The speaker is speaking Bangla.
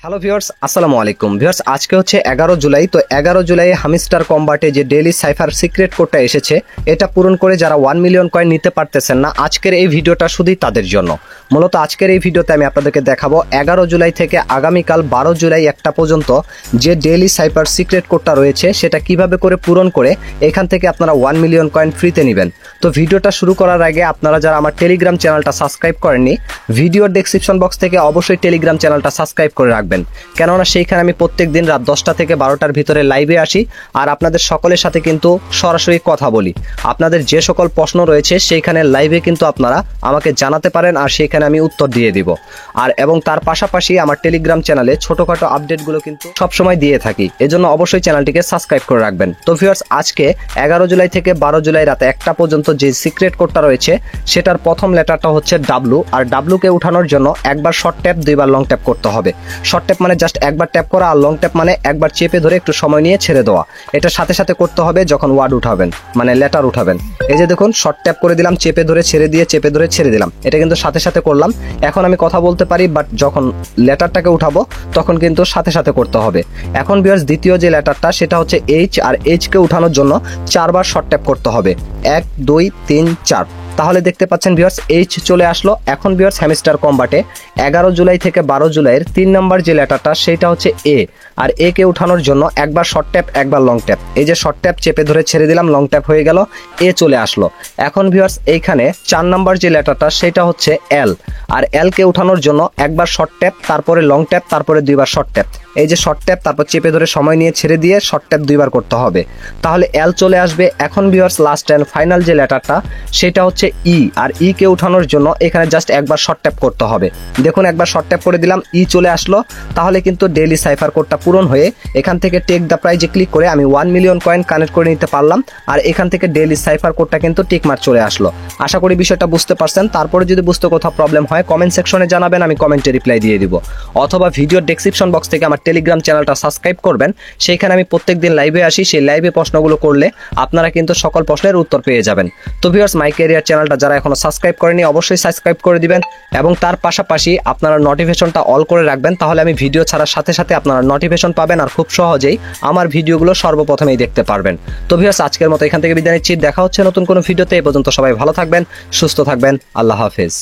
হ্যালো ভিউয়ার্স, আসসালামু আলাইকুম। ভিউয়ার্স, আজকে হচ্ছে 11 জুলাই। তো 11 জুলাই হামিস্টার কম্বাটে যে ডেইলি সাইফার সিক্রেট কোডটা এসেছে, এটা পূরণ করে যারা 1 মিলিয়ন কয়েন নিতে পারতেছেন না, আজকের এই ভিডিওটা শুধুই তাদের জন্য। মূলত আজকের এই ভিডিওতে আমি আপনাদেরকে দেখাবো 11 জুলাই থেকে আগামীকাল 12 জুলাই একটা পর্যন্ত যে ডেইলি সাইফার সিক্রেট কোডটা রয়েছে সেটা কিভাবে করে পূরণ করে এখান থেকে আপনারা 1 মিলিয়ন কয়েন ফ্রিতে নেবেন। তো ভিডিওটা শুরু করার আগে আপনারা যারা আমার টেলিগ্রাম চ্যানেলটা সাবস্ক্রাইব করেননি, ভিডিওর ডেসক্রিপশন বক্স থেকে অবশ্যই টেলিগ্রাম চ্যানেলটা সাবস্ক্রাইব করে রাখবেন, কেননা সেইখানে আমি প্রত্যেক দিন রাত 10টা থেকে 12টার ভিতরে লাইভে আসি আর আপনাদের সকলের সাথে কিন্তু সরাসরি কথা বলি। আপনাদের যে সকল প্রশ্ন রয়েছে সেইখানে লাইভে কিন্তু আপনারা আমাকে জানাতে পারেন আর সেইখানে আমি উত্তর দিয়ে দিব। আর এবং তার পাশাপাশি আমার টেলিগ্রাম চ্যানেলে ছোটখাটো আপডেটগুলো কিন্তু সবসময় দিয়ে থাকি, এজন্য অবশ্যই চ্যানেলটিকে সাবস্ক্রাইব করে রাখবেন। তো ভিউয়ার্স, আজকে 11 জুলাই থেকে 12 জুলাই রাতে একটা পর্যন্ত যে সিক্রেট কোডটা রয়েছে সেটার প্রথম লেটারটা হচ্ছে ডাব্লু। আর ডাব্লুকে উঠানোর জন্য একবার শর্ট ট্যাপ, দুইবার লং ট্যাপ করতে হবে। শর্ট ট্যাপ মানে জাস্ট একবার ট্যাপ করা, আর লং ট্যাপ মানে একবার চেপে ধরে একটু সময় নিয়ে ছেড়ে দেওয়া। এটা সাথে সাথে করতে হবে যখন ওয়ার্ড উঠাবেন, মানে লেটার উঠাবেন। এই যে দেখুন, শর্ট ট্যাপ করে দিলাম, চেপে ধরে ছেড়ে দিয়ে, চেপে ধরে ছেড়ে দিলাম। এটা কিন্তু সাথে সাথে করলাম। এখন আমি কথা বলতে পারি, বাট যখন লেটারটাকে উঠাবো তখন কিন্তু সাথে সাথে করতে হবে। এখন ভিউয়ার্স, দ্বিতীয় যে লেটারটা সেটা হচ্ছে এইচ, আর এইচকে উঠানোর জন্য 4বার শর্ট ট্যাপ করতে হবে। 1 2 3 4। তাহলে দেখতে পাচ্ছেন ভিউয়ার্স, এইচ চলে আসলো। এখন ভিউয়ার্স, হ্যামস্টার কম্বাটে 11 জুলাই থেকে 12 জুলাইয়ের 3 নম্বর যে লেটারটা সেটা হচ্ছে এ, আর এ কে উঠানোর জন্য একবার শর্ট ট্যাপ, একবার লং ট্যাপ। এই যে শর্ট ট্যাপ চেপে ধরে ছেড়ে দিলাম, লং ট্যাপ হয়ে গেল, এ চলে আসলো। এখন ভিউয়ার্স, এইখানে 4 নম্বর যে লেটারটা সেটা হচ্ছে এল, আর এল কে উঠানোর জন্য একবার শর্ট ট্যাপ, তারপরে লং ট্যাপ, তারপরে দুইবার শর্ট ট্যাপ। এই যে শর্ট ট্যাপ, তারপর চেপে ধরে সময় নিয়ে ছেড়ে দিয়ে শর্ট ট্যাপ দুইবার করতে হবে, তাহলে এল চলে আসবে। এখন ভিউয়ার্স, লাস্ট এন্ড ফাইনাল যে লেটারটা সেটা হচ্ছে ই, আর ই কে উঠানোর জন্য এখানে জাস্ট একবার শর্ট ট্যাপ করতে হবে। দেখুন, একবার শর্ট ট্যাপ করে দিলাম, ই চলে আসলো। তাহলে কিন্তু ডেইলি সাইফার কোডটা পূরণ হয়ে এখান থেকে টেক দ্য প্রাইজে ক্লিক করে আমি 1 মিলিয়ন কয়েন কানেক্ট করে নিতে পারলাম। আর এখান থেকে ডেইলি সাইফার কোডটা কিন্তু টিক মার্ক চলে আসলো। আশা করি বিষয়টা বুঝতে পারছেন। তারপরে যদি বুঝতে কোথাও প্রবলেম হয় কমেন্ট সেকশনে জানাবেন, আমি কমেন্টে রিপ্লাই দিয়ে দিব। অথবা ভিডিওর ডেসক্রিপশন বক্স থেকে আমার টেলিগ্রাম চ্যানেলটা সাবস্ক্রাইব করবেন, সেইখানে আমি প্রত্যেকদিন লাইভে আসি। সেই লাইভে প্রশ্নগুলো করলে আপনারা কিন্তু সকল প্রশ্নের উত্তর পেয়ে যাবেন। তো ভিউয়ার্স, মাই ক্যারিয়ার চ্যানেলটা যারা এখনো সাবস্ক্রাইব করেনি অবশ্যই সাবস্ক্রাইব করে দিবেন, এবং তার পাশাপাশি আপনারা নোটিফিকেশনটা অল করে রাখবেন। তাহলে আমি ভিডিও ছাড়ার সাথে সাথে আপনারা নোটিফিকেশন পাবেন আর খুব সহজেই আমার ভিডিওগুলো সর্বপ্রথমেই দেখতে পারবেন। তো ভিউয়ার্স, আজকের মতো এখান থেকে বিদায় নিচ্ছি। দেখা হচ্ছে নতুন কোনো ভিডিওতে। এ পর্যন্ত সবাই ভালো থাকবেন, সুস্থ থাকবেন। আল্লাহ হাফেজ।